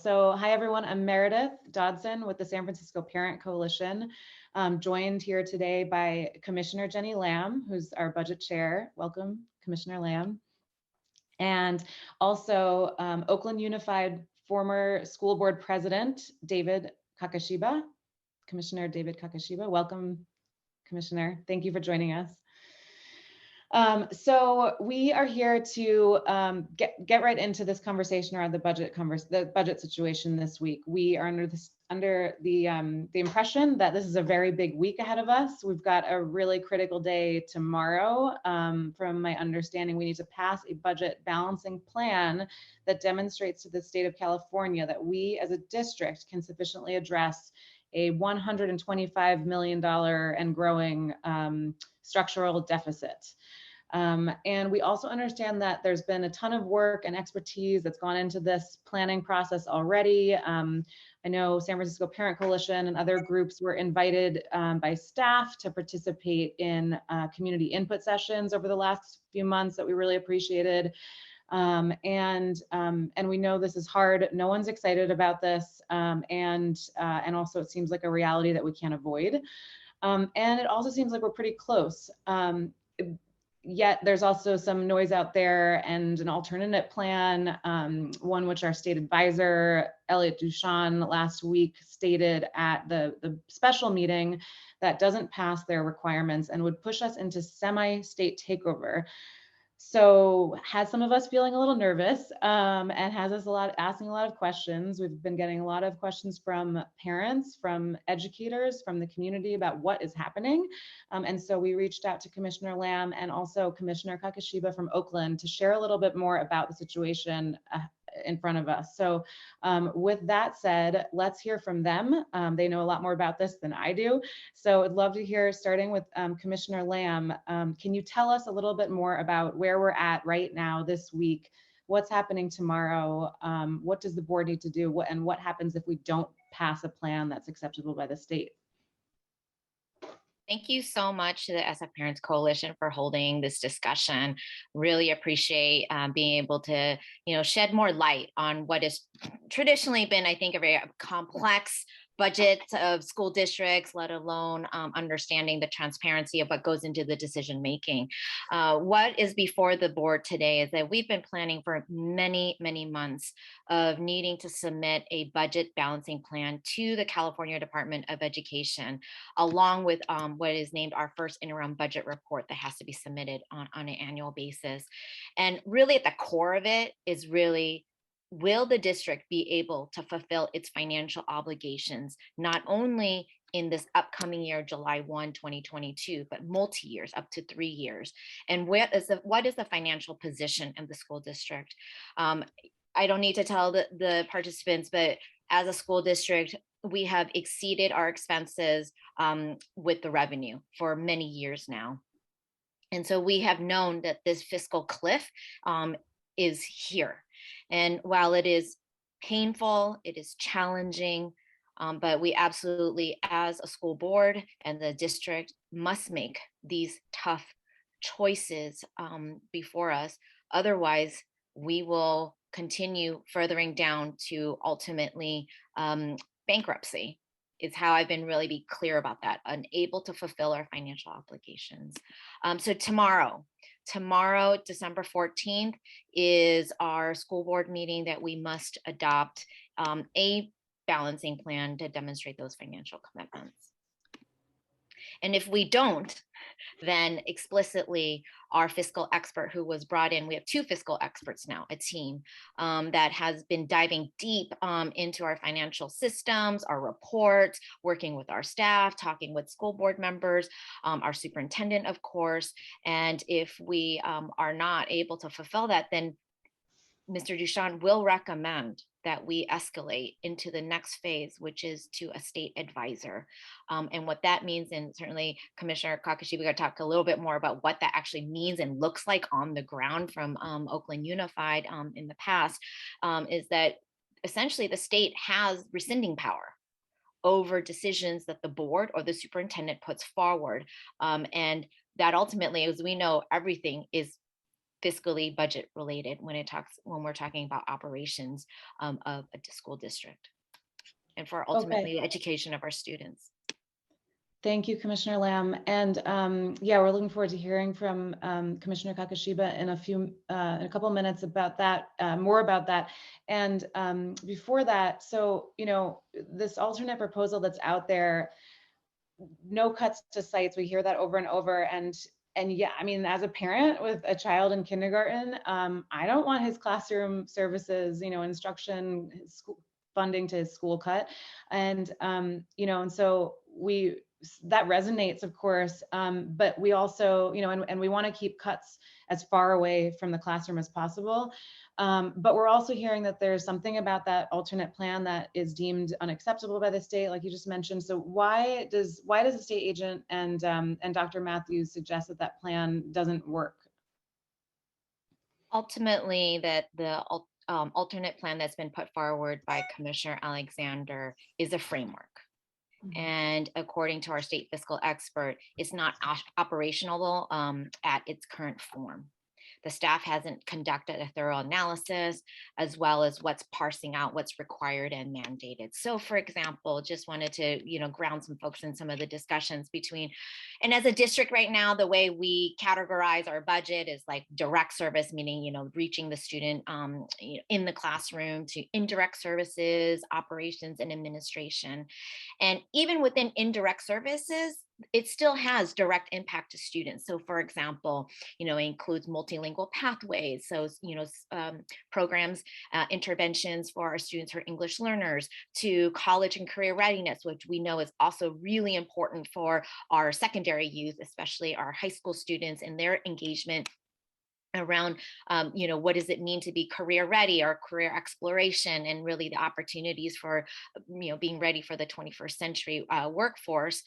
So hi, everyone. I'm Meredith Dodson with the San Francisco Parent Coalition. I'm joined here today by Commissioner Jenny Lamb, who's our budget chair. Welcome, Commissioner Lamb. And also Oakland Unified former school board president, David Kakashiba. Commissioner David Kakashiba, welcome, Commissioner. Thank you for joining us. So we are here to get right into this conversation around the budget situation this week. We are under the impression that this is a very big week ahead of us. We've got a really critical day tomorrow. From my understanding, we need to pass a budget balancing plan that demonstrates to the state of California that we as a district can sufficiently address a $125 million and growing structural deficit. And we also understand that there's been a ton of work and expertise that's gone into this planning process already. I know San Francisco Parent Coalition and other groups were invited by staff to participate in community input sessions over the last few months that we really appreciated. And we know this is hard. No one's excited about this. And also it seems like a reality that we can't avoid. And it also seems like we're pretty close. Yet there's also some noise out there and an alternate plan, one which our state advisor, Elliot Duchan, last week stated at the special meeting that doesn't pass their requirements and would push us into semi-state takeover. So has some of us feeling a little nervous and has us asking a lot of questions. We've been getting a lot of questions from parents, from educators, from the community about what is happening. And so we reached out to Commissioner Lamb and also Commissioner Kakishiba from Oakland to share a little bit more about the situation in front of us. So with that said, let's hear from them. They know a lot more about this than I do. So I'd love to hear, starting with Commissioner Lamb, can you tell us a little bit more about where we're at right now this week? What's happening tomorrow? What does the board need to do? And what happens if we don't pass a plan that's acceptable by the state? Thank you so much to the SF Parents Coalition for holding this discussion. Really appreciate being able to, shed more light on what has traditionally been, I think, a very complex budget of school districts, let alone understanding the transparency of what goes into the decision making. What is before the board today is that we've been planning for many, many months of needing to submit a budget balancing plan to the California Department of Education, along with what is named our first interim budget report that has to be submitted on an annual basis. And really at the core of it is really, will the district be able to fulfill its financial obligations, not only in this upcoming year, July 1, 2022, but multi-years, up to 3 years? And what is the financial position of the school district? I don't need to tell the participants, but as a school district, we have exceeded our expenses with the revenue for many years now. And so we have known that this fiscal cliff is here. And while it is painful, it is challenging, but we absolutely, as a school board and the district, must make these tough choices before us. Otherwise, we will continue furthering down to ultimately bankruptcy. Is how I've been really clear about that, unable to fulfill our financial obligations. So tomorrow, December 14th, is our school board meeting that we must adopt a balancing plan to demonstrate those financial commitments. And if we don't, then explicitly our fiscal expert who was brought in, we have 2 fiscal experts now, a team that has been diving deep into our financial systems, our reports, working with our staff, talking with school board members, our superintendent, of course. And if we are not able to fulfill that, then Mr. Duchan will recommend that we escalate into the next phase, which is to a state advisor. And what that means, and certainly Commissioner Kakashiba got to talk a little bit more about what that actually means and looks like on the ground from Oakland Unified in the past, is that essentially the state has rescinding power over decisions that the board or the superintendent puts forward. And that ultimately, as we know, everything is fiscally budget related when we're talking about operations of a school district, and for ultimately the education of our students. Thank you, Commissioner Lamb. And yeah, we're looking forward to hearing from Commissioner Kakashiba in a couple of minutes about that, more about that. And before that, so, you know, this alternate proposal that's out there, no cuts to sites, we hear that over and over. And yeah, I mean, as a parent with a child in kindergarten, I don't want his classroom services, you know, instruction, his school funding to his school cut. And, you know, and so that resonates, of course, but we also, you know, and we want to keep cuts as far away from the classroom as possible. But we're also hearing that there's something about that alternate plan that is deemed unacceptable by the state, like you just mentioned. So why does the state agent and Dr. Matthews suggest that that plan doesn't work? Ultimately, that the alternate plan that's been put forward by Commissioner Alexander is a framework. And according to our state fiscal expert, it's not operational at its current form. The staff hasn't conducted a thorough analysis, as well as what's parsing out what's required and mandated. So, for example, just wanted to, you know, ground some folks in some of the discussions between, and as a district right now, the way we categorize our budget is like direct service, meaning, you know, reaching the student in the classroom, to indirect services, operations, and administration. And even within indirect services, it still has direct impact to students. So for example, you know, it includes multilingual pathways. So, you know, programs, interventions for our students who are English learners, to college and career readiness, which we know is also really important for our secondary youth, especially our high school students and their engagement around, you know, what does it mean to be career ready, or career exploration, and really the opportunities for, you know, being ready for the 21st century workforce,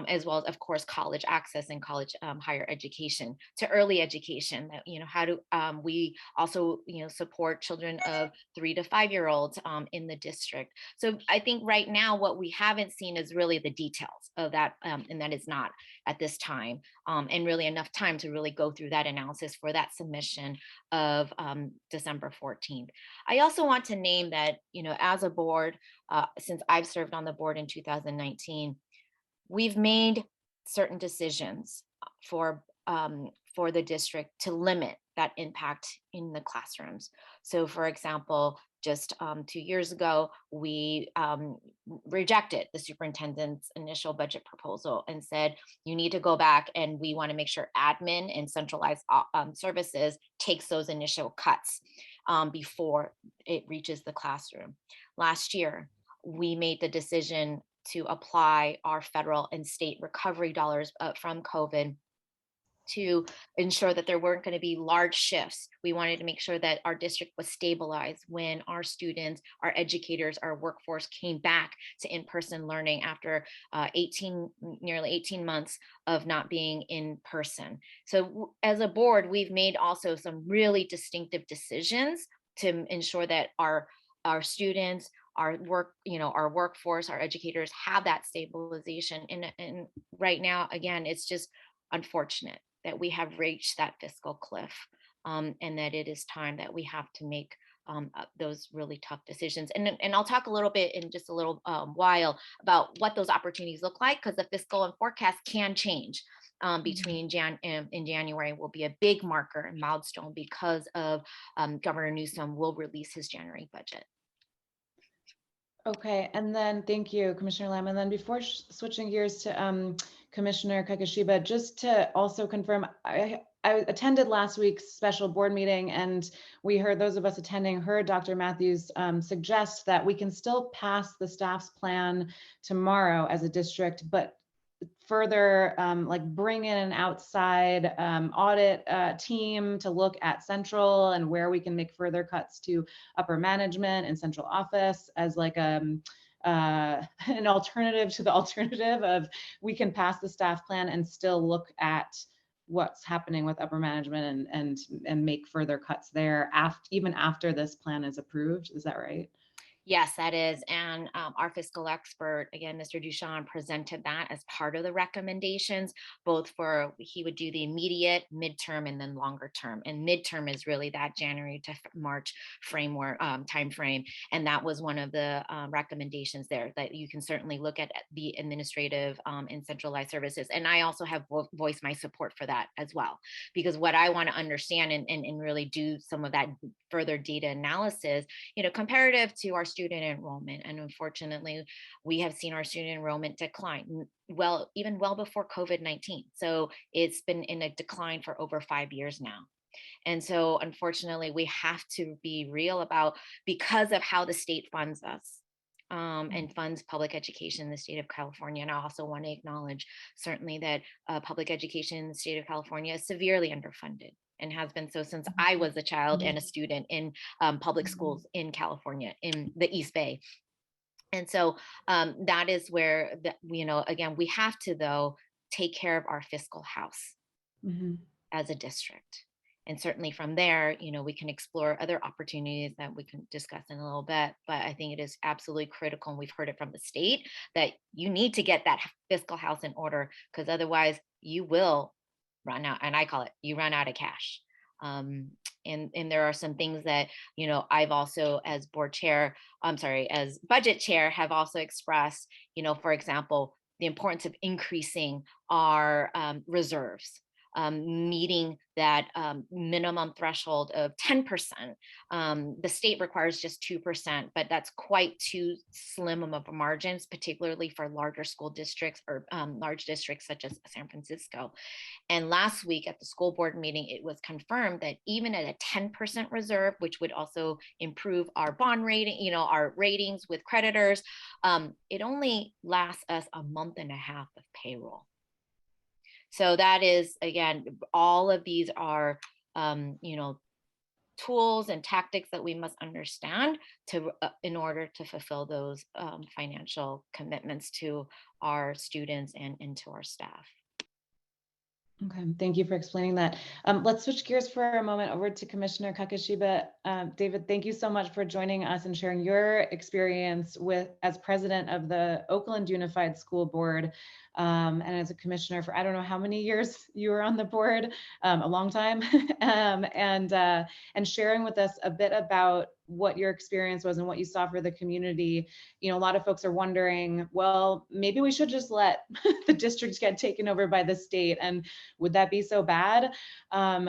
as well as, of course, college access and college higher education, to early education. You know, how do we also, you know, support children of 3 to 5 year olds in the district? So I think right now what we haven't seen is really the details of that, and that is not at this time, and really enough time to really go through that analysis for that submission of December 14th. I also want to name that, you know, as a board, since I've served on the board in 2019, we've made certain decisions for the district to limit that impact in the classrooms. So for example, just 2 years ago, we rejected the superintendent's initial budget proposal and said, you need to go back, and we want to make sure admin and centralized services takes those initial cuts before it reaches the classroom. Last year, we made the decision to apply our federal and state recovery dollars from COVID to ensure that there weren't going to be large shifts. We wanted to make sure that our district was stabilized when our students, our educators, our workforce came back to in-person learning after nearly 18 months of not being in person. So as a board, we've made also some really distinctive decisions to ensure that our students, our workforce, our educators have that stabilization. And right now, again, it's just unfortunate that we have reached that fiscal cliff, and that it is time that we have to make those really tough decisions. And I'll talk a little bit in just a little while about what those opportunities look like, because the fiscal and forecast can change. Between in January will be a big marker and milestone, because of Governor Newsom will release his January budget. Okay, and then thank you, Commissioner Lamb. And then before switching gears to Commissioner Kakashiba, just to also confirm, I attended last week's special board meeting, and we heard, those of us attending heard Dr. Matthews suggest that we can still pass the staff's plan tomorrow as a district, but further like bring in an outside audit team to look at central and where we can make further cuts to upper management and central office as like an alternative to the alternative of, we can pass the staff plan and still look at what's happening with upper management and make further cuts there even after this plan is approved. Is that right? Yes, that is. And our fiscal expert, again, Mr. Duchamp, presented that as part of the recommendations, both for he would do the immediate, midterm, and then longer term. And midterm is really that January to March framework time frame. And that was one of the recommendations there that you can certainly look at the administrative and centralized services. And I also have voiced my support for that as well, because what I want to understand and really do some of that further data analysis, comparative to our student enrollment. And unfortunately, we have seen our student enrollment decline even well before COVID-19. So it's been in a decline for over 5 years now. And so unfortunately, we have to be real about, because of how the state funds us, and funds public education in the state of California. And I also want to acknowledge certainly that public education in the state of California is severely underfunded and has been so since I was a child and a student in public schools in California, in the East Bay. And so that is where, again, we have to, though, take care of our fiscal house as a district. And certainly from there, we can explore other opportunities that we can discuss in a little bit. But I think it is absolutely critical, and we've heard it from the state, that you need to get that fiscal house in order, because otherwise you will run out, and I call it, you run out of cash. And there are some things that, I've also, as as budget chair, have also expressed, for example, the importance of increasing our reserves. Meeting that minimum threshold of 10%. The state requires just 2%, but that's quite too slim of margins, particularly for larger school districts or large districts such as San Francisco. And last week at the school board meeting, it was confirmed that even at a 10% reserve, which would also improve our bond rating, our ratings with creditors, it only lasts us a month and a half of payroll. So that is, again, all of these are, tools and tactics that we must understand in order to fulfill those financial commitments to our students and to our staff. Okay, thank you for explaining that. Let's switch gears for a moment over to Commissioner Kakashiba. David, thank you so much for joining us and sharing your experience as president of the Oakland Unified School Board, and as a commissioner for, I don't know how many years you were on the board, a long time, and sharing with us a bit about what your experience was and what you saw for the community. A lot of folks are wondering, well, maybe we should just let the districts get taken over by the state, and would that be so bad?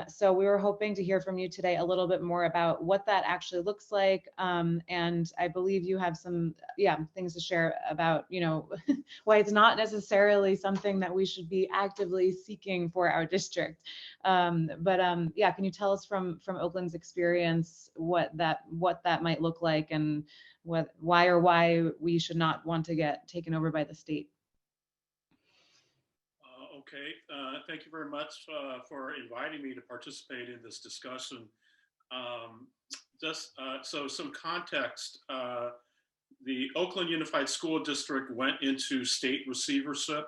So we were hoping to hear from you today a little bit more about what that actually looks like. And I believe you have some things to share about, why it's not necessarily something that we should be actively seeking for our district. Can you tell us from Oakland's experience what that might look like, and why we should not want to get taken over by the state? Okay, thank you very much for inviting me to participate in this discussion. So some context, the Oakland Unified School District went into state receivership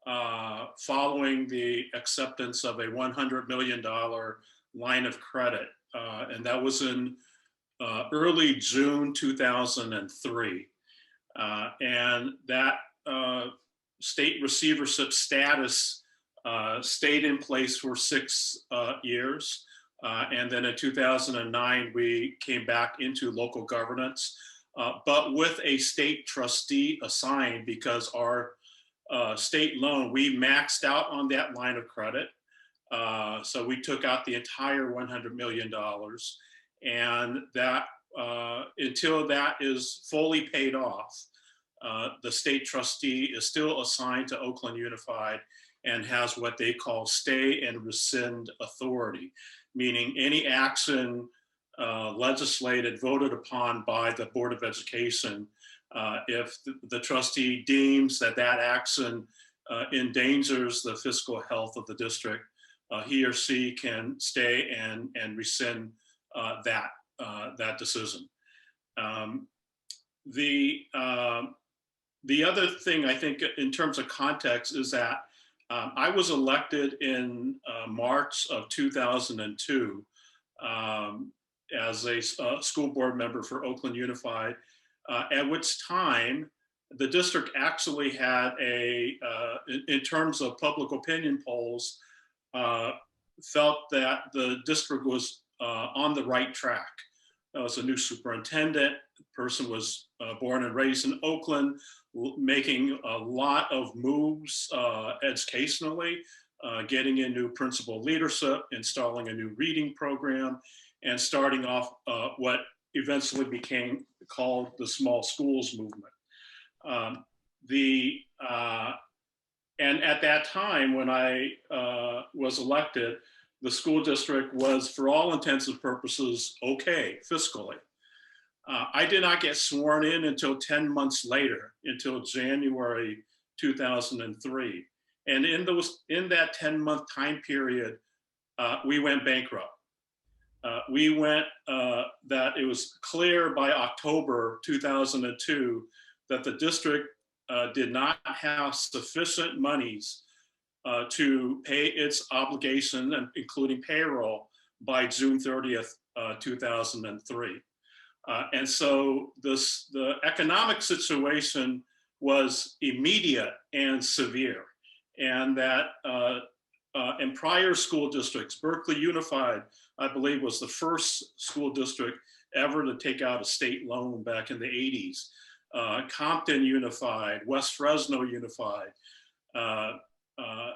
following the acceptance of a $100 million line of credit. And that was in early June 2003. And that state receivership status stayed in place for 6 years. And then in 2009, we came back into local governance, but with a state trustee assigned, because our state loan, we maxed out on that line of credit. So we took out the entire $100 million. And that until that is fully paid off, the state trustee is still assigned to Oakland Unified and has what they call stay and rescind authority, meaning any action legislated, voted upon by the Board of Education, if the trustee deems that action endangers the fiscal health of the district, he or she can stay and rescind that decision. The other thing I think in terms of context is that I was elected in March of 2002 as a school board member for Oakland Unified. at which time the district actually had in terms of public opinion polls, felt that the district was on the right track. There was a new superintendent. The person was born and raised in Oakland, making a lot of moves educationally, getting in new principal leadership, installing a new reading program, and starting off what eventually became called the small schools movement. And at that time, when I was elected, the school district was, for all intents and purposes, okay fiscally. I did not get sworn in until 10 months later, until January 2003. And in that 10-month time period, we went bankrupt. That it was clear by October 2002 that the district did not have sufficient monies to pay its obligation, including payroll, by June 30th, 2003. And so the economic situation was immediate and severe. And that in prior school districts, Berkeley Unified, I believe, was the first school district ever to take out a state loan back in the 80s. Compton Unified, West Fresno Unified,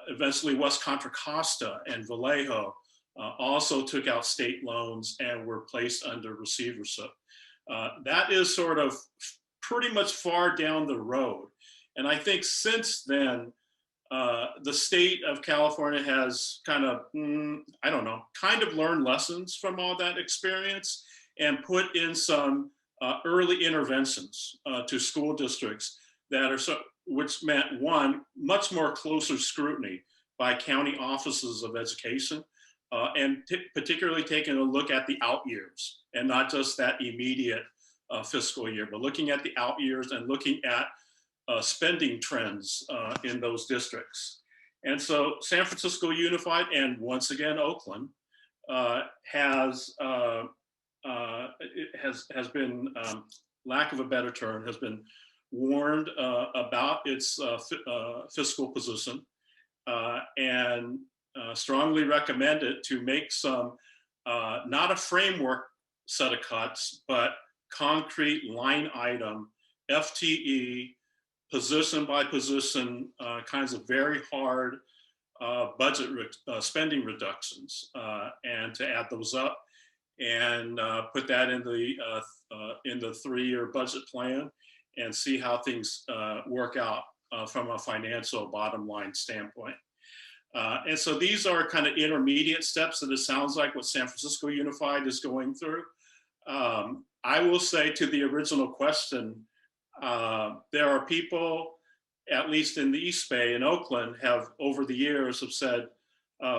eventually West Contra Costa and Vallejo also took out state loans and were placed under receivership. That is sort of pretty much far down the road. And I think since then, the state of California has kind of, kind of learned lessons from all that experience and put in some early interventions to school districts that are which meant, one, much more closer scrutiny by county offices of education, and particularly taking a look at the out years and not just that immediate fiscal year, but looking at the out years and looking at spending trends in those districts. And so San Francisco Unified, and once again Oakland, has been, lack of a better term, has been warned about its fiscal position and strongly recommended to make some, not a framework set of cuts, but concrete line item, FTE, position by position, kinds of very hard budget spending reductions, and to add those up and put that in the 3-year budget plan and see how things work out from a financial bottom line standpoint. And so these are kind of intermediate steps that it sounds like what San Francisco Unified is going through. I will say, to the original question, there are people, at least in the East Bay in Oakland, have over the years have said,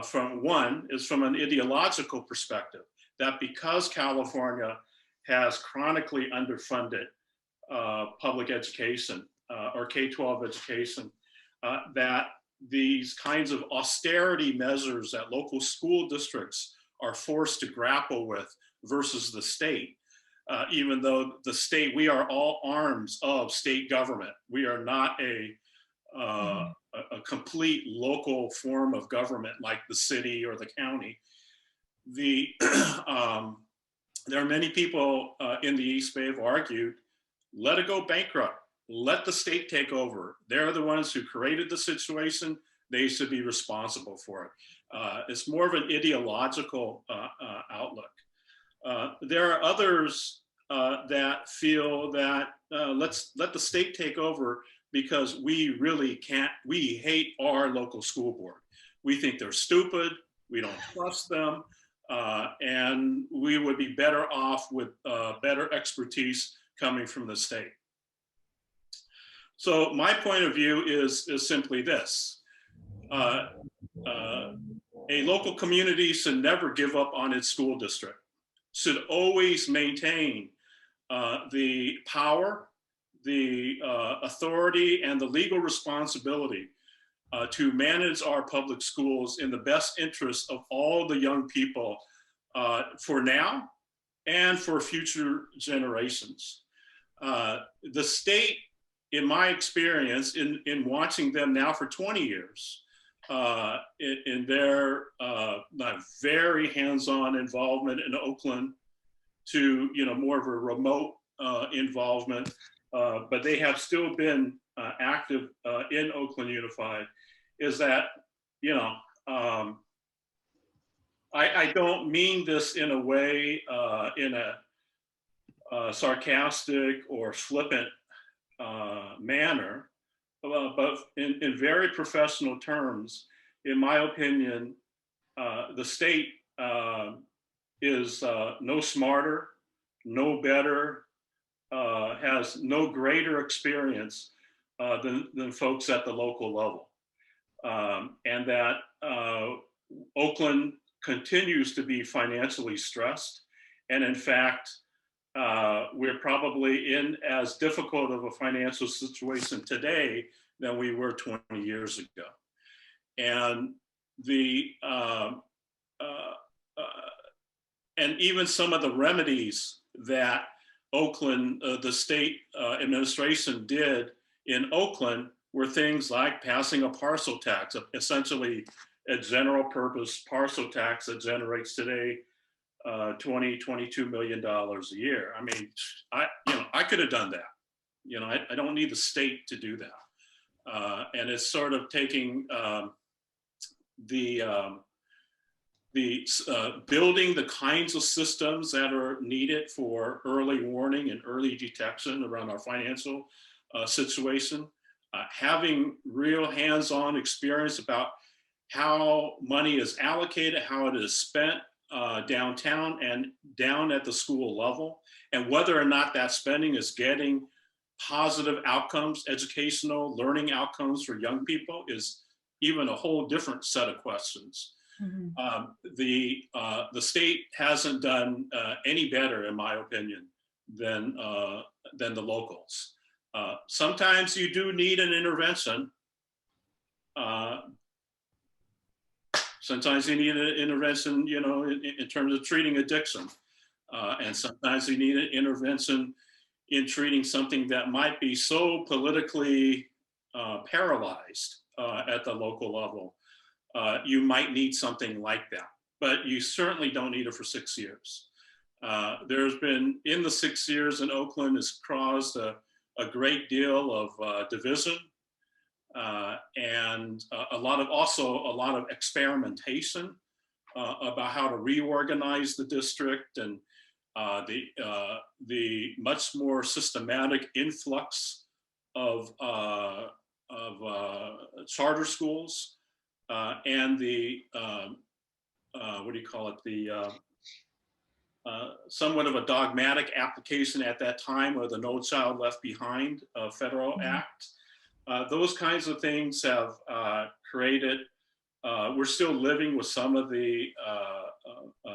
from an ideological perspective, that because California has chronically underfunded public education or K-12 education, that these kinds of austerity measures that local school districts are forced to grapple with versus the state, even though the state, we are all arms of state government. We are not a complete local form of government like the city or the county. There are many people in the East Bay have argued, let it go bankrupt, let the state take over. They're the ones who created the situation. They should be responsible for it. It's more of an ideological outlook. There are others that feel that let's let the state take over because we really can't, we hate our local school board. We think they're stupid, we don't trust them, and we would be better off with better expertise coming from the state. So my point of view is simply this. A local community should never give up on its school district, should always maintain the power, the authority, and the legal responsibility to manage our public schools in the best interest of all the young people for now and for future generations. The state, in my experience, in watching them now for 20 years, in their very hands-on involvement in Oakland to more of a remote involvement, but they have still been active in Oakland Unified, is that I don't mean this in a way, in a sarcastic or flippant manner, but in very professional terms, in my opinion, the state is no smarter, no better, has no greater experience than folks at the local level. And that Oakland continues to be financially stressed. And in fact, we're probably in as difficult of a financial situation today than we were 20 years ago. And and even some of the remedies that Oakland, the state administration did in Oakland were things like passing a parcel tax, essentially a general purpose parcel tax that generates today $22 million a year. I mean, I could have done that. I don't need the state to do that. And it's sort of taking building the kinds of systems that are needed for early warning and early detection around our financial situation, having real hands-on experience about how money is allocated, how it is spent downtown and down at the school level, and whether or not that spending is getting positive outcomes, educational, learning outcomes for young people is even a whole different set of questions. Mm-hmm. The state hasn't done any better, in my opinion, than the locals. Sometimes you do need an intervention. Sometimes you need an intervention, in terms of treating addiction. And sometimes you need an intervention in treating something that might be so politically paralyzed at the local level. You might need something like that, but you certainly don't need it for 6 years. There's been, in the 6 years in Oakland, has caused a great deal of division and a lot of experimentation about how to reorganize the district, and the much more systematic influx of charter schools and the somewhat of a dogmatic application at that time of the No Child Left Behind federal act. Those kinds of things have created, we're still living with some of the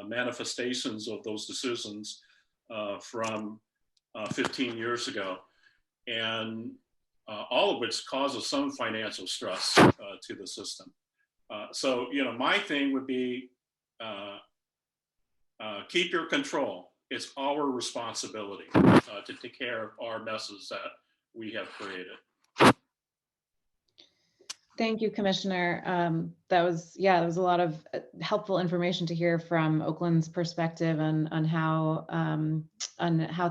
manifestations of those decisions from 15 years ago, and all of which causes some financial stress to the system. So, my thing would be keep your control. It's our responsibility to take care of our messes that we have created. Thank you, Commissioner. That was a lot of helpful information to hear from Oakland's perspective on how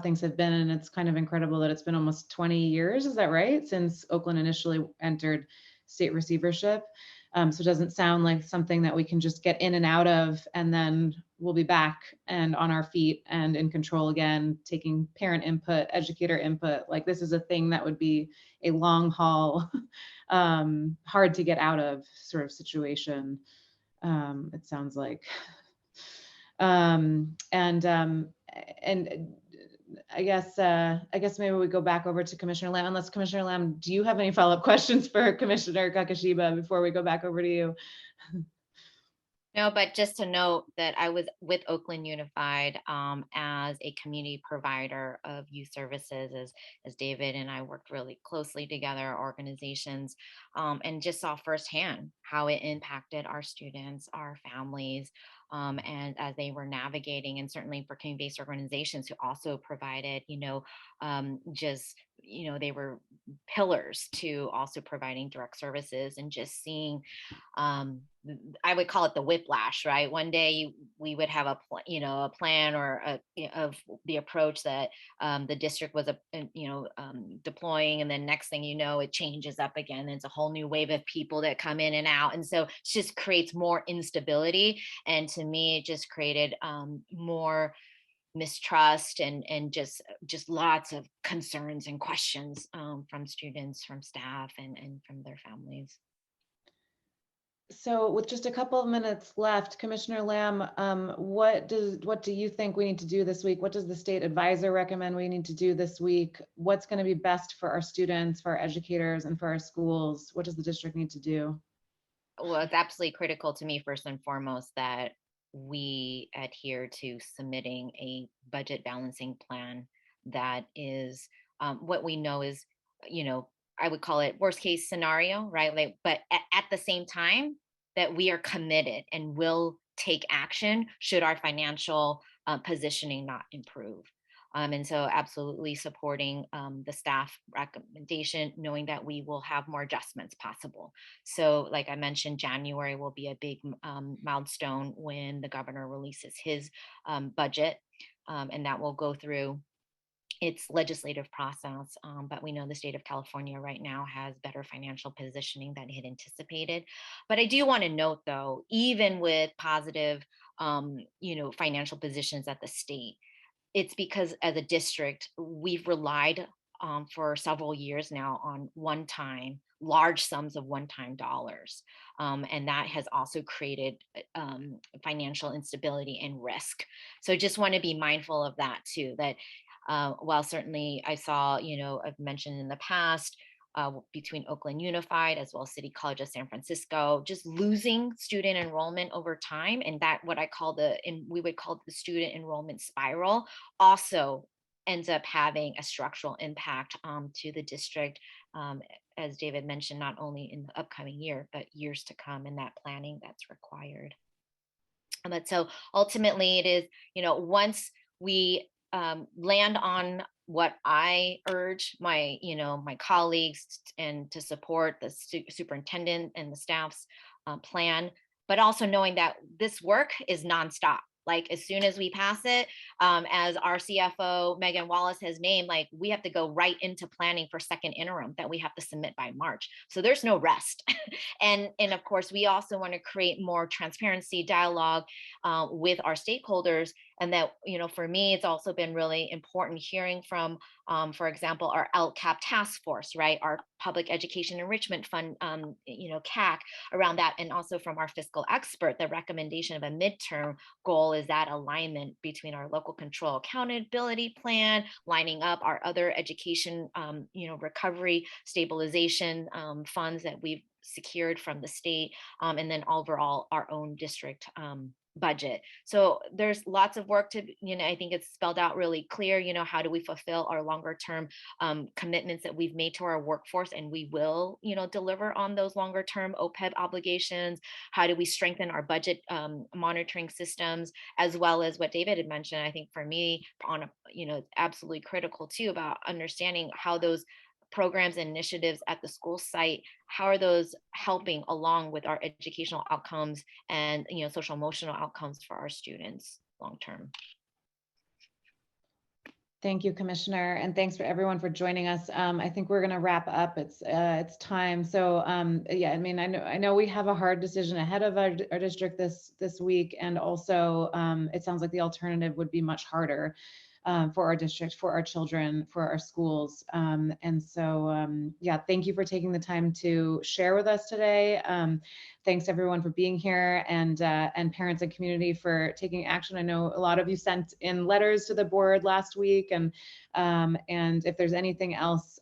things have been. And it's kind of incredible that it's been almost 20 years, is that right, since Oakland initially entered state receivership. So it doesn't sound like something that we can just get in and out of, and then we'll be back and on our feet and in control again, taking parent input, educator input. Like, this is a thing that would be a long haul, hard to get out of sort of situation. It sounds like, and I guess maybe we go back over to Commissioner Lamb, unless Commissioner Lamb, do you have any follow-up questions for Commissioner Kakashiba before we go back over to you? No, but just to note that I was with Oakland Unified as a community provider of youth services, as David and I worked really closely together, our organizations, and just saw firsthand how it impacted our students, our families, and as they were navigating, and certainly for community-based organizations who also provided, they were pillars to also providing direct services, and just seeing I would call it the whiplash, right? One day we would have a plan or of the approach that the district was deploying, and then next thing you know, it changes up again. It's a whole new wave of people that come in and out, and so it just creates more instability. And to me, it just created more mistrust and just lots of concerns and questions from students, from staff, and from their families. So with just a couple of minutes left, Commissioner Lamb, what do you think we need to do this week? What does the state advisor recommend we need to do this week? What's going to be best for our students, for our educators, and for our schools? What does the district need to do? Well, it's absolutely critical to me, first and foremost, that we adhere to submitting a budget balancing plan that is what we know is, I would call it worst case scenario, right? But at the same time, that we are committed and will take action should our financial positioning not improve. And so absolutely supporting the staff recommendation, knowing that we will have more adjustments possible. So like I mentioned, January will be a big milestone when the governor releases his budget, and that will go through its legislative process. But we know the state of California right now has better financial positioning than it had anticipated. But I do want to note, though, even with positive, financial positions at the state, it's because as a district, we've relied for several years now on large sums of one-time dollars. And that has also created financial instability and risk. So I just want to be mindful of that too, that while certainly I saw, I've mentioned in the past, between Oakland Unified as well as City College of San Francisco, just losing student enrollment over time, and that we would call the student enrollment spiral, also ends up having a structural impact to the district, as David mentioned, not only in the upcoming year, but years to come, and that planning that's required. But so ultimately it is, once we land on what I urge my colleagues and to support the superintendent and the staff's plan, but also knowing that this work is nonstop. Like as soon as we pass it, as our CFO, Megan Wallace, has named, like we have to go right into planning for second interim that we have to submit by March. So there's no rest. and of course, we also want to create more transparency, dialogue with our stakeholders. And that, for me, it's also been really important hearing from, for example, our LCAP task force, right? Our Public Education Enrichment Fund, CAC, around that. And also from our fiscal expert, the recommendation of a midterm goal is that alignment between our local control accountability plan, lining up our other education, recovery stabilization funds that we've secured from the state, and then overall our own district budget. So there's lots of work to, I think it's spelled out really clear, how do we fulfill our longer term commitments that we've made to our workforce, and we will, deliver on those longer term OPEB obligations. How do we strengthen our budget monitoring systems, as well as what David had mentioned, I think for me, it's absolutely critical too, about understanding how those programs and initiatives at the school site, how are those helping along with our educational outcomes and social emotional outcomes for our students long term. Thank you, Commissioner, and thanks for everyone for joining us. I think we're going to wrap up. It's time. So yeah, I mean, I know we have a hard decision ahead of our district this week, and also it sounds like the alternative would be much harder. for our district, for our children, for our schools. And so, yeah, thank you for taking the time to share with us today. Thanks everyone for being here, and parents and community for taking action. I know a lot of you sent in letters to the board last week, and if there's anything else,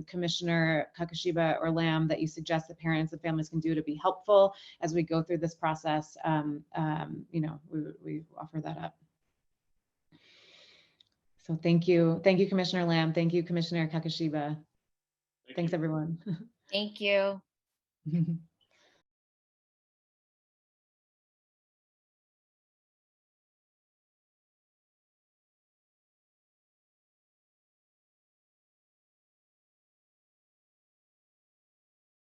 Commissioner Kakashiba or Lamb, that you suggest that parents and families can do to be helpful as we go through this process, you know, we offer that up. So thank you, Commissioner Lamb. Thank you, Commissioner Kakashiba. Thanks, everyone. Thank you.